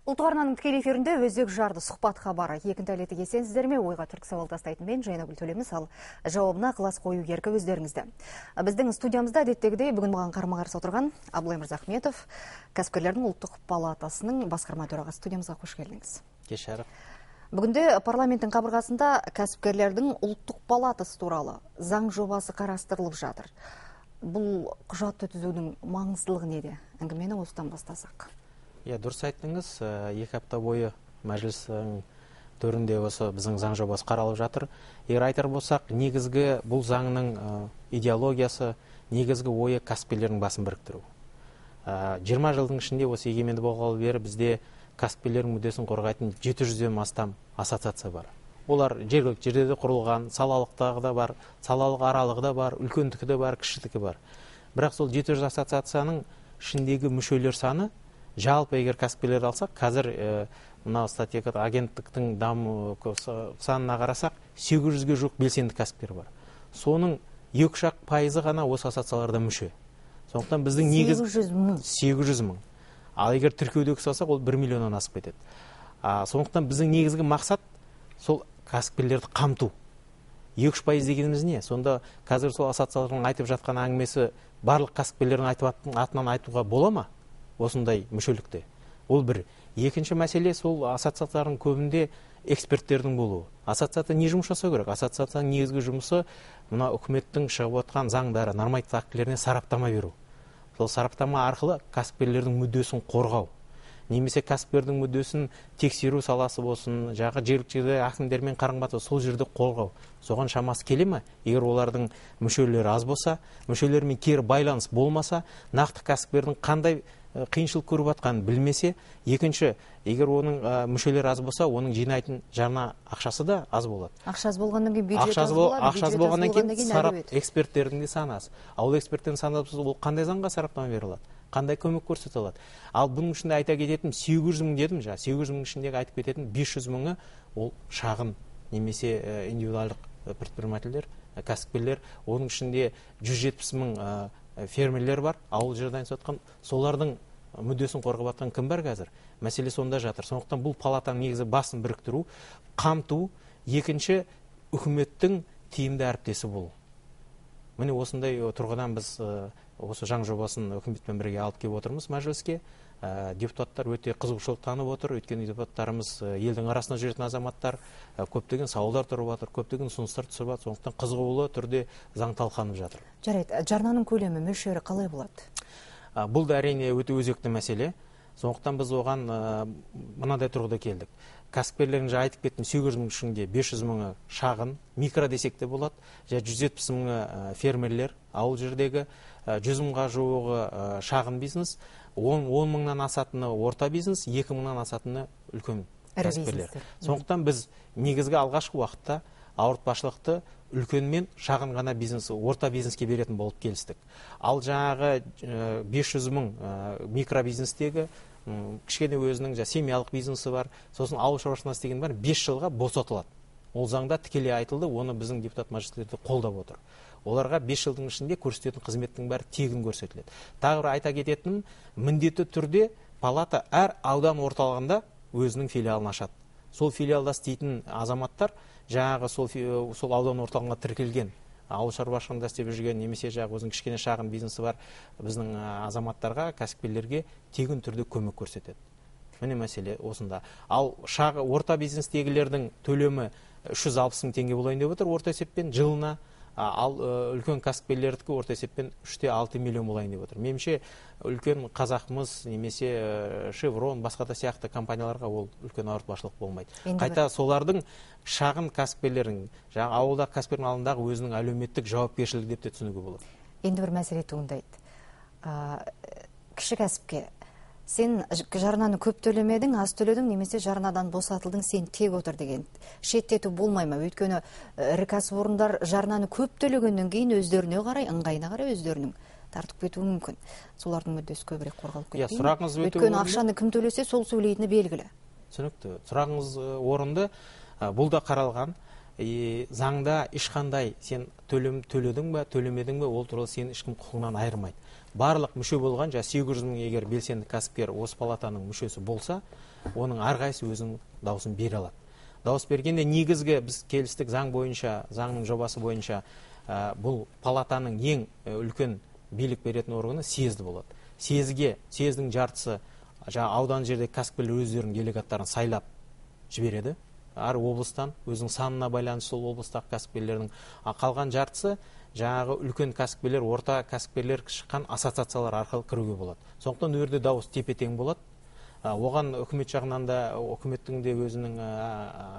Ұлттық арнаның тікелей эфирінде өзек жарды сұхбат хабары. Екінші әлеті кесенсіздер ме? Ойға түрік сауал тастайтын мен Жайнагүл Төлеміс, ал жауабына ықылас қою еркі өздеріңізді. Біздің студиямызда әдеттегідей бүгін маған қарама-қарсы отырған Абылай Мырзахметов, кәсіпкерлердің ұлттық палатасының басқарма төрағасы. Студиямызға қош келдіңіз. Кешәрі. Бүгінде парламенттің қабырғасында кәсіпкерлердің ұлттық палатасы туралы заң жобасы қарастырылып жатыр. Бұл құжатты түзудің маңыздылығы неде? Әңгімені осыдан бастасақ. Дұрыс айттыңыз, 2 апта бойы мәжілістің төрінде осы біздің заң жобасы қаралып жатыр. Егер айтар болсақ, негізгі бұл заңның идеологиясы, негізгі ойы кәсіпкерлердің басын біріктіру. 20 жылдың ішінде осы егеменді болғалы бері бізде кәсіпкерлердің мүддесін қорғайтын 700-ден астам ассоциация бар. Олар жергілікті жерде де құрылған, салалықтағы да бар, салалық аралығы да бар, үлкендікі де бар, кішітікі бар. Бірақ сол 700 ассоциацияның ішіндегі мүшелер саны, жалпы егер кәсіпкерлерді алсақ, қазір мына статистика агенттіктің даму санына қарасақ, 800-ге жуық белсенді кәсіпкер бар. Соның 2% ғана осы ассоциацияларда мүше. Сондықтан біздің негіз 800 мың. Ал егер тіркеудегі салсақ, ол 1 миллионнан асып кетеді. Сондықтан біздің негізгі мақсат сол кәсіпкерлерді қамту. 2% дегеніміз не? Сонда қазір сол ассоциациялардың айтып жатқан әңгімесі барлық кәсіпкерлердің атынан айтуға бола ма? Осындай мүшелікте. Ол бір. Екінші мәселе, сол ассоциациялардың көбінде эксперттердің болуы. Ассоциация не жұмыс жасау керек? Ассоциацияның негізгі жұмысы мына үкіметтің шығып отқан заңдары, нормативтік актілеріне сараптама беру. Сол сараптама арқылы кәсіпкерлердің мүддесін қорғау. Немесе кәсіпкердің мүддесін тексеру саласы болсын, жергілікті жерде әкімдермен қарым-қатынас сол жерде қорғау. Соған шамасы келе ме? Егер олардың мүшелері аз болса, мүшелермен кері байланыс болмаса, нақты кәсіпкердің қандай қиыншылық көріп жатқанын білмесе, екінші, егер оның мүшелері аз болса, оның жинайтын жарна ақшасы да аз болады. Ақша аз болғаннан кейін бюджет аз болады, ақша болғаннан кейін сарап эксперттердің де саны аз. Ал эксперттердің саны аз, ол қандай заңға сараптама беріледі? Қандай көмек көрсете алады? Ал бұның ішінде айта кететін 800 мың дедім, 800 мың ішіндегі айтып кететін 500 мыңы ол шағын немесе индивидуалдық предпринимательдер, кәсіпкерлер, оның ішінде 170 мың фермерлер бар, ауыл жерден сатқан, солардың мүддесін қорғап жатқан кім бар қазір? Мәселе сонда жатыр. Сондықтан бұл палатаның негізі басын біріктіру, қамту, екінші үкіметтің тиімді әріптесі болу. Міне осындай тұрғыдан біз осы заң жобасын үкіметпен бірге алып келіп отырмыз мәжіліске. Депутаттар өте қызығушылық танып отыр. Өйткені депутаттарымыз елдің арасында жүретін азаматтар, көптеген сауалдар тұрып жатыр, көптеген ұсыныстар түсіп жатыр. Сондықтан қызығулы түрде заң талқыланып жатыр. Жарайды, жарнаның көлемі, мөлшері қалай болады? Бұл да әрине өте өзекті мәселе. Сондықтан біз оған мынадай тұрғыда келдік. Кәсіпкерлердің айтып кеттім, 800 мың ішінде 500 мыңы шағын, микро десек те болады, 170 мыңы фермерлер, ауыл жердегі 100 мыңға жуығы шағын бизнес, 10 мыңнан асатыны орта бизнес, 2 мыңнан асатыны үлкен кәсіпкерлер. Сондықтан біз негізгі алғашқы уақытта ауыртпашылықты үлкен мен шағын ғана бизнес, орта бизнеске беретін болып келістік. Ал жаңағы 500 мың микробизнестегі кішкене өзінің семьялық бизнесі бар, сосын ауыл шаруашылығына істеген бар, 5 жылға босатылады. Ол заңда тікелей айтылды, оны біздің депутат мәжілістерде қолдап отыр. Оларға 5 жылдың ішінде көрсететін қызметтің бәрі тегін көрсетіледі. Тағы бір айта кететінім, міндетті түрде палата әр аудан орталығында өзінің филиалын ашады. Сол филиалда істейтін азаматтар жаңағы сол аудан орталығына тіркелген, ауыл шаруашылығында істеп жүрген, немесе өзінің кішкене шағын бизнесі бар біздің азаматтарға, кәсіпкерлерге тегін түрде көмек көрсетеді. Міне мәселе осында. Ал орта бизнестегілердің төлемі 360 мың теңге болайын деп отыр орта есеппен жылына. Ал үлкен кәсіпкерлердікі орта есеппен 3-6 миллион болайын деп отыр. Меніңше үлкен Қазақмыс немесе Шеврон, басқа да сияқты компанияларға ол үлкен ауыртпашылық болмайды. Қайта солардың шағын кәсіпкерлердің, ауылдағы кәсіпкердің алдындағы өзінің әлеуметтік жауапкершілігі деп те түсінуге болады. Енді бір мәселе туындайды. Кіші кәсіпке сен жарнаны көп төлемедің, аз төледің, немесе жарнадан босатылдың, сен тек отыр деген шеттету болмай ма? Өйткені ірі кәсіпорындар жарнаны көп төлегеннен кейін өздеріне қарай, ыңғайына қарай өздерінің тартып кетуі мүмкін. Солардың мүддесі көбірек қорғалып кетпей ме? Өйткені ақшаны кім төлесе, сол сөйлейтіні белгілі. Түсінікті. Сұрағыңыз орынды. Бұл да қаралған. заңда ешқандай сен төледің бе төлемедің бе, ол туралы сені ешкім құқығынан айырмайды. Барлық мүше болған, 800 мың егер белсенді кәсіпкер осы палатаның мүшесі болса, оның әрқайсысы өзінің дауысын бере алады. Дауыс бергенде негізгі біз келістік заң бойынша, заңның жобасы бойынша бұл палатаның ең үлкен билік беретін органы съезді болады. Съездің жартысы аудан жердегі кәсіпкерлер өздерінің делегаттарын сайлап жібереді. Әр облыстан өзінің санына байланысты сол облыстағы кәсіпкерлердің, қалған жартысы жаңағы үлкен кәсіпкерлер, орта кәсіпкерлер шыққан ассоциациялар арқылы кіруге болады. Сондықтан өрде дауыс тепе-тең болады. Оған үкімет жағынан да, үкіметтің де өзінің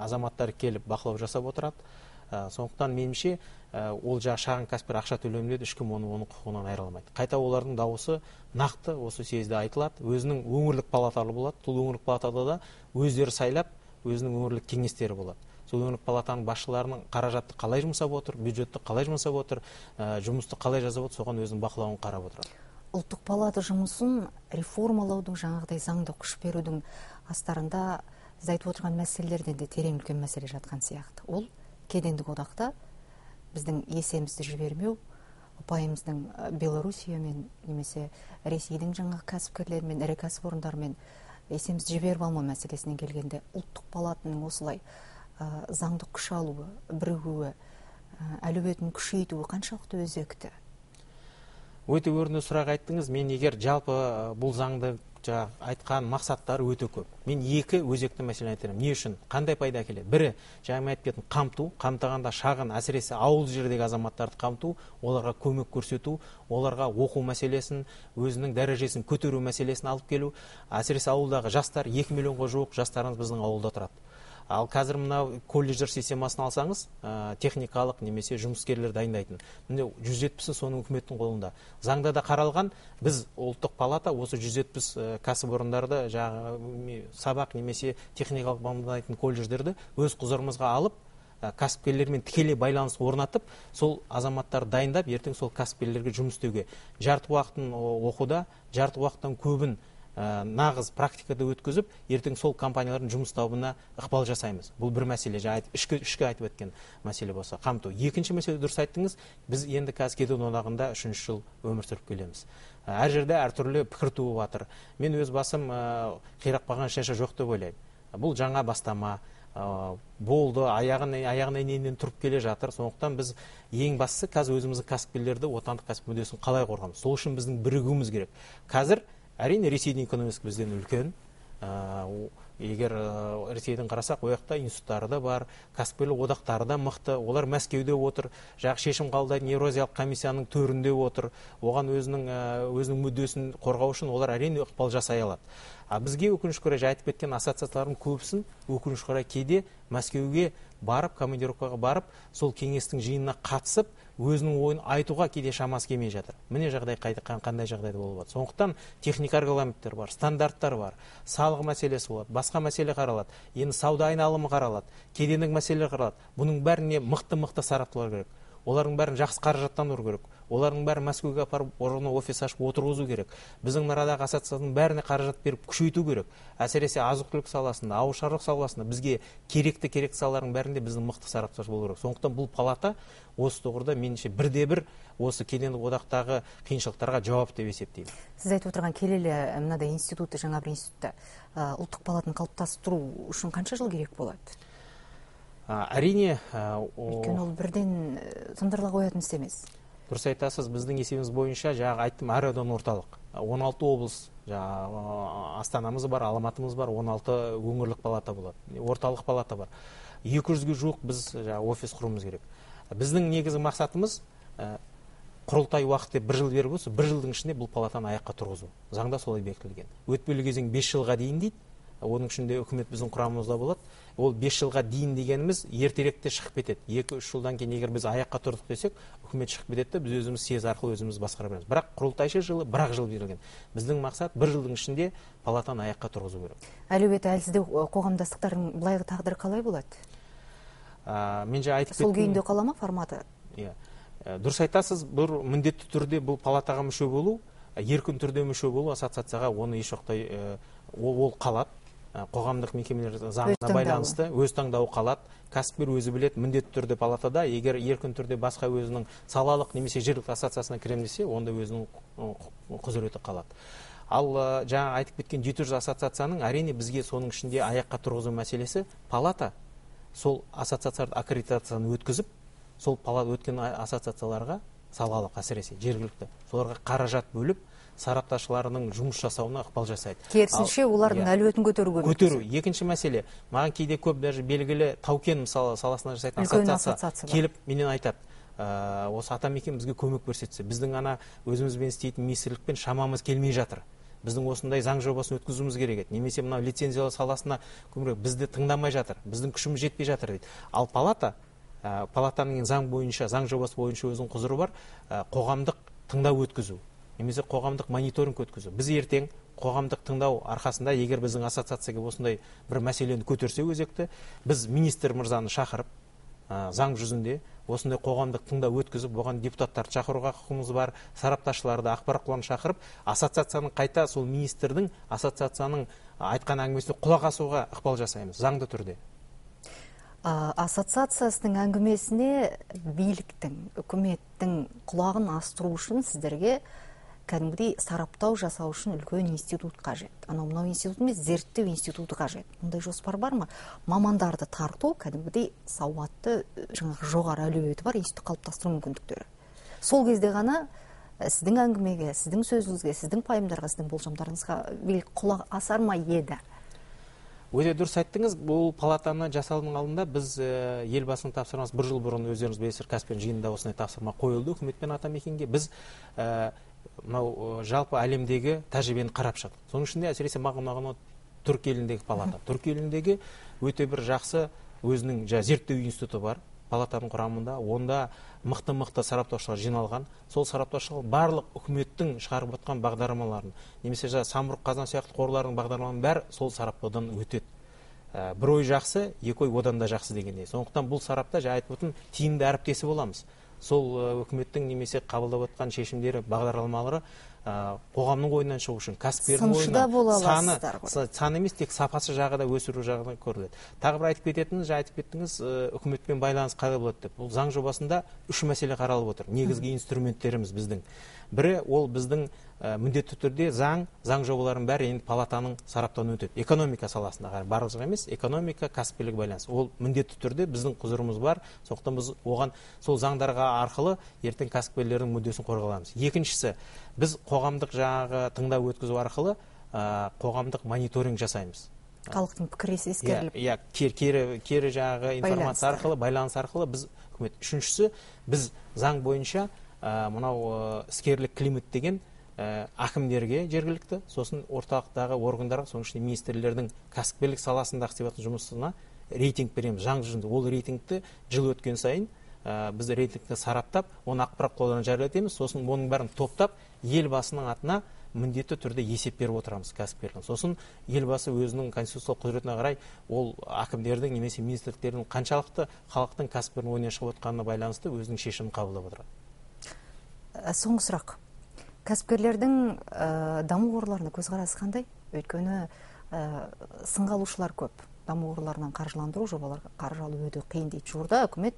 азаматтары келіп бақылау жасап отырады. Сондықтан меніңше ол шағын кәсіпкер ақша төлемейді, ешкім оның құқығынан айыра алмайды. Қайта олардың дауысы нақты осы съезде айтылады. Өзінің өңірлік палаталары болады. Сол өңірлік палатада да өздері сайлап, өзінің өңірлік кеңестері болады. Сол өңірлік палатаның басшыларының қаражатты қалай жұмсап отыр, бюджетті қалай жұмсап отыр, жұмысты қалай жасап отыр, соған өзінің бақылауын қарап отырады. Ұлттық палата жұмысын реформалаудың, жаңағыдай заңды күш берудің астарында сіз айтып отырған мәселелерден де терең үлкен мәселе жатқан сияқты. Ол кедендік одақта біздің есемізді жібермеу, ұпайымыздың Белоруссиямен немесе Ресейдің жаңа кәсіпкерлермен, ірі кәсіпорындармен есемізді жіберіп алмау мәселесіне келгенде, ұлттық палатаның осылай заңды күш алуы, бірігуі, әлеуетін күшейтуі қаншалықты өзекті? Өте өрінді сұрақ айттыңыз. Мен егер жалпы бұл заңды айтқан мақсаттары өте көп. Мен екі өзекті мәселе айтарым. Не үшін? Қандай пайда әкеледі? Бірі, жаңа айтып кеттім, қамту, қамтығанда шағын, әсіресе ауыл жердегі азаматтарды қамту, оларға көмек көрсету, оларға оқу мәселесін, өзінің дәрежесін көтеру мәселесін алып келу. Әсіресе ауылдағы жастар, 2 миллионға жуық жастарымыз біздің ауылда тұрады. Ал қазір мына колледждер системасын алсаңыз, техникалық немесе жұмыскерлер дайындайтын. 170-і соның үкіметтің қолында. Заңда да қаралған, біз ұлттық палата осы 170 кәсіпорындарды сабақ немесе техникалық дайындайтын колледждерді өз құзырымызға алып, кәсіпкерлермен тікелей байланыс орнатып, сол азаматтар дайындап, ертең сол кәсіпкерлерге жұмыс істеуге. Жарты уақытын оқуда, жарты уақыттан көбін нағыз практикада өткізіп, ертең сол компаниялардың жұмыс табына ықпал жасаймыз. Бұл бір мәселе, ішкі айтып өткен мәселе болса, қамту. Екінші мәселе дұрыс айттыңыз, біз енді қазір кеден одағында 3 жыл өмір сүріп келеміз. Әр жерде әртүрлі пікір туып жатыр. Мен өз басым қирақпаған шаша жоқ деп ойлаймын. Бұл жаңа бастама болды, аяғына енен тұрып келе жатыр. Сондықтан біз ең бастысы қазір өзіміздің кәсіпкерлерді, отандық кәсіп мүддесін қалай қорғаймыз? Сол үшін біздің бірігуіміз керек. Қазір әрине Ресейдің экономикасы бізден үлкен. Егер Ресейдің қарасақ, ояқта институттары да бар, кәсіпкерлік одақтары да мықты. Олар Мәскеуде отыр, шешім қабылдайтын Еуразиялық комиссияның төрінде отыр. Оған өзінің мүддесін қорғау үшін олар әрине ықпал жасай алады. Бізге өкінішке орай айтып кеткен ассоциациялардың көбісін өкінішке орай кейде Мәскеуге барып, командировкаға барып, сол кеңестің жиынына қатысып, өзінің ойын айтуға кейде шамасы келмей жатыр. Міне жағдай қандай жағдайда болып жатыр. Сондықтан техника регламенттер бар, стандарттар бар, салық мәселесі болады, басқа мәселе қаралады. Енді сауда айналымы қаралады, кедендік мәселелер қаралады. Бұның бәріне мықты сараптылар керек. Олардың бәрін жақсы қаражаттандыру керек. Олардың бәрін Мәскеуге апарып, орнына офис ашып отырғызу керек. Біздің нарадағы ассоциацияның бәріне қаражат беріп күшейту керек. Әсіресе азық-түлік саласында, ауыл шаруашылық саласында бізге керекті салалардың бәрінде біздің мықты сарапшылар болу керек. Сондықтан бұл палата осы тұғырда меніңше бірде-бір осы кедендік одақтағы қиыншылықтарға жауап деп есептеймін. Сіз айтып отырған келелі мынадай институтты, жаңа бір институтта ұлттық палатаны қалыптастыру үшін қанша жыл керек болады? Әрине, өйткені ол бірден сындырыла қоятын іс емес. Дұрыс айтасыз, біздің есебіміз бойынша, айттым, әр аудан орталық. 16 облыс, Астанамыз бар, Алматымыз бар, 16 өңірлік палата болады, орталық палата бар. 200-ге жуық біз офис құруымыз керек. Біздің негізгі мақсатымыз құрылтай уақыт деп 1 жыл беріп болса, 1 жылдың ішінде бұл палатаны аяққа тұрғызу. Заңда солай бекітілген. Өтпелі кезең 5 жылға дейін дейді. Оның ішінде үкімет біздің құрамымызда болады. Ол 5 жылға дейін дегеніміз ертеректе шығып кетеді. 2-3 жылдан кейін егер біз аяққа тұрдық десек, үкімет шығып кетеді, біз өзіміз съез арқылы өзіміз басқара береміз. Бірақ құрылтайшы жылы 1 жыл берілген. Біздің мақсат 1 жылдың ішінде палатаны аяққа тұрғызу керек. Әлеуеті әлсіздеу қоғамдастықтардың былайғы тағдыры қалай болады? Мен айтып сол күйінде қала ма форматы? Дұрыс айтасыз, бір міндетті түрде бұл палатаға мүше болу, еркін түрде мүше болу ассоциацияға оны еш уақытта ол қалады. қоғамдық мекемелер заңына байланысты өз таңдауы қалады. Кәсіпкер өзі білет, міндетті түрде палатада, егер еркін түрде басқа өзінің салалық немесе жергілікті ассоциациясына кірем десе, онда өзінің құзыреті қалады. Ал жаңа айтып кеткен 700 ассоциацияның әрине бізге соның ішінде аяққа тұрғызу мәселесі, палата сол ассоциацияларды аккредитацияны өткізіп, сол палата өткен ассоциацияларға салалық әсіресе жергілікті соларға қаражат бөліп сарапташыларының жұмыс жасауына ықпал жасайды. Керісінше олардың әлеуетін көтеру. Екінші мәселе, маған кейде көп даже белгілі Таукен мысалы саласына жасайтын ассоциация келіп менен айтады, осы атамекен бізге көмек көрсетсе, біздің ана өзімізбен істейтін министрлікпен шамамыз келмей жатыр. Біздің осындай заң жобасын өткізуіміз керек еді. Немесе мына лицензиялау саласына көбірек бізді тыңдамай жатыр, біздің күшіміз жетпей жатыр дейді. Ал палатаның заң жобасы бойынша өзінің құзыры бар, қоғамдық тыңдау өткізу, немесе қоғамдық мониторинг өткізу. Біз ертең қоғамдық тыңдау арқасында, егер біздің ассоциацияға осындай бір мәселені көтерсе өзекті, біз министр мырзаны шақырып, заң жүзінде осындай қоғамдық тыңдау өткізіп, оған депутаттарды шақыруға құқығымыз бар, сарапташыларды, ақпараттыларын шақырып, ассоциацияның қайта сол министрдің ассоциацияның айтқан әңгімесіне құлақ асуға ықпал жасаймыз, заңды түрде. Ассоциациясының әңгімесіне биліктің, үкіметтің құлағын астыру үшін сіздерге кәдімгідей сараптау жасау үшін үлкен институт қажет. Мынау институт емес, зерттеу институты қажет. Мұндай жоспар бар ма? Мамандарды тарту, кәдімгідей сауатты, жоғары әлеуеті бар институт қалыптастыру мүмкіндіктері. Сол кезде ғана сіздің әңгімеге, сіздің сөзіңізге, сіздің пайымдарға, сіздің болжамдарыңызға билік құлақ асар ма еді? Өте дұрыс айттыңыз. Бұл палатаны жасаудың алдында біз елбасының тапсырмасы бір жыл бұрын өздеріңіз білесіздер, Каспиан жиынында осындай тапсырма қойылды үкімет пен атамекенге. Біз мынау жалпы әлемдегі тәжірибені қарап шықтық. Соның ішінде әсіресе маған Түрк еліндегі палата. Түрк еліндегі өте бір жақсы өзінің зерттеу институты бар палатаның құрамында. Онда мықты сараптаушылар жиналған. Сол сараптаушылар барлық үкіметтің шығарып отқан бағдарламаларын, немесе самұрық қазына сияқты қорлардың бағдарламаларын бәрі сол сараптаудан өтеді. Бір ой жақсы, екі ой одан да жақсы дегендей. Сондықтан бұл сарапта айтып отырмын, тиімді әріптесі боламыз. Сол үкіметтің немесе қабылдап отқан шешімдері, бағдарламалары қоғамның ойынан шығу үшін, кәсіпкердің ойынан саны емес, тек сапасы жағы да өсіру жағы да көріледі. Тағы бір айтып кеттіңіз, үкіметпен байланыс қалай болады деп. Бұл заң жобасында үш мәселе қаралып отыр. Негізгі инструменттеріміз біздің. Бірі ол біздің міндетті түрде заң жобаларын бәрі енді палатаның сараптауынан өтеді. Экономика саласында барлығы емес, экономика, кәсіпкерлік байланыс. Ол міндетті түрде біздің құзырымыз бар. Сондықтан біз оған сол заңдарға арқылы ертең кәсіпкерлердің мүддесін қорғаламыз. Екіншісі, біз қоғамдық тыңдау өткізу арқылы қоғамдық мониторинг жасаймыз. Халықтың пікірі ескеріліп. Кері информация арқылы, байланыс арқылы біз үкімет. Үшіншісі, біз заң бойынша мынау іскерлік климат деген әкімдерге жергілікті, сосын орталықтағы органдарға, соның ішінде министрлердің кәсіпкерлік саласындағы істеп жатқан жұмысына рейтинг береміз. Заң жүзінде ол рейтингті жыл өткен сайын біз рейтингті сараптап, оны ақпарат құралдарына жариялатеміз, сосын оның бәрін топтап, елбасының атына міндетті түрде есеп беріп отырамыз кәсіпкерлердің. Сосын елбасы өзінің конституциялық құзыретіне қарай ол әкімдердің немесе министрліктердің қаншалықты халықтың кәсіпкердің ойынан шығып отқанына байланысты өзінің шешімін қабылдап отырады. Соңғы сұрақ. Кәсіпкерлердің даму қорларына көзқарасы қандай? Өйткені сынға алушылар көп. Даму қорларынан қаржыландыру жобаларға қаржы алу өте қиын дейді. Жуырда үкімет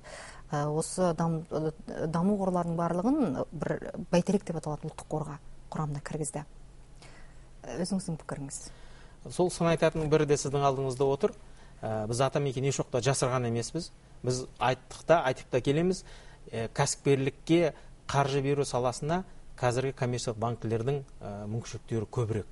осы даму қорларының барлығын бір бәйтерек деп аталатын ұлттық қорға құрамына кіргізді. Өзіңіздің пікіріңіз? Сол сын айтатын бірі де сіздің алдыңызда отыр. Біз атамекен еш уақытта жасырған емеспіз. Біз айтып та келеміз. Кәсіпкерлікке қаржы беру саласына қазіргі коммерциялық банкілердің мүмкіншіліктері көбірек.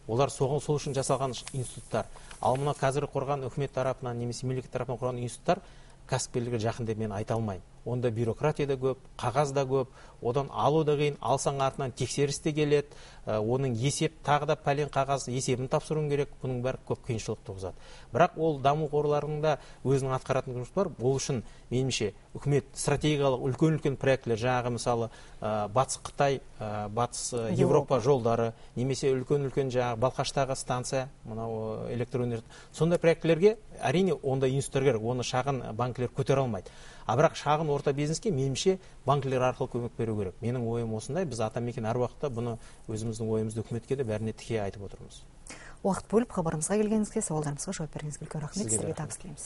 Олар сол үшін жасалған институттар. Ал мына қазіргі құрған үкімет тарапынан немесе мемлекет тарапынан құрған институттар кәсіпкерлікке жақын деп мен айта алмаймын. Онда бюрократия да көп, қағаз да көп, одан алу да қиын, алсаң артынан тексеріс те келеді, оның есеп тағы да пәлен қағаз есебін тапсыруың керек, бұның бәрі көп қиыншылық туғызады. Бірақ ол даму қорларында өзінің атқаратын жұмыс бар. Ол үшін меніңше үкімет стратегиялық үлкен проектілер, жаңағы мысалы Батыс Қытай, Батыс Европа жолдары, немесе үлкен жаңағы Балқаштағы станция, мынау электроэнергия, сондай проектілерге әрине онда институттар керек, оны шағын банкілер көтере алмайды. Бірақ шағын орта бизнеске меніңше банкілер арқылы көмек беру керек. Менің ойым осындай, біз атамекен әр уақытта бұны өзіміздің ойымызды үкіметке де бәріне тіке айтып отырмыз. уақыт бөліп хабарымызға келгеніңізге, сауалдарымызға жауап бергеніңізге үлкен рахмет. Сізге де Сіздерге рахмет. табыс тілейміз.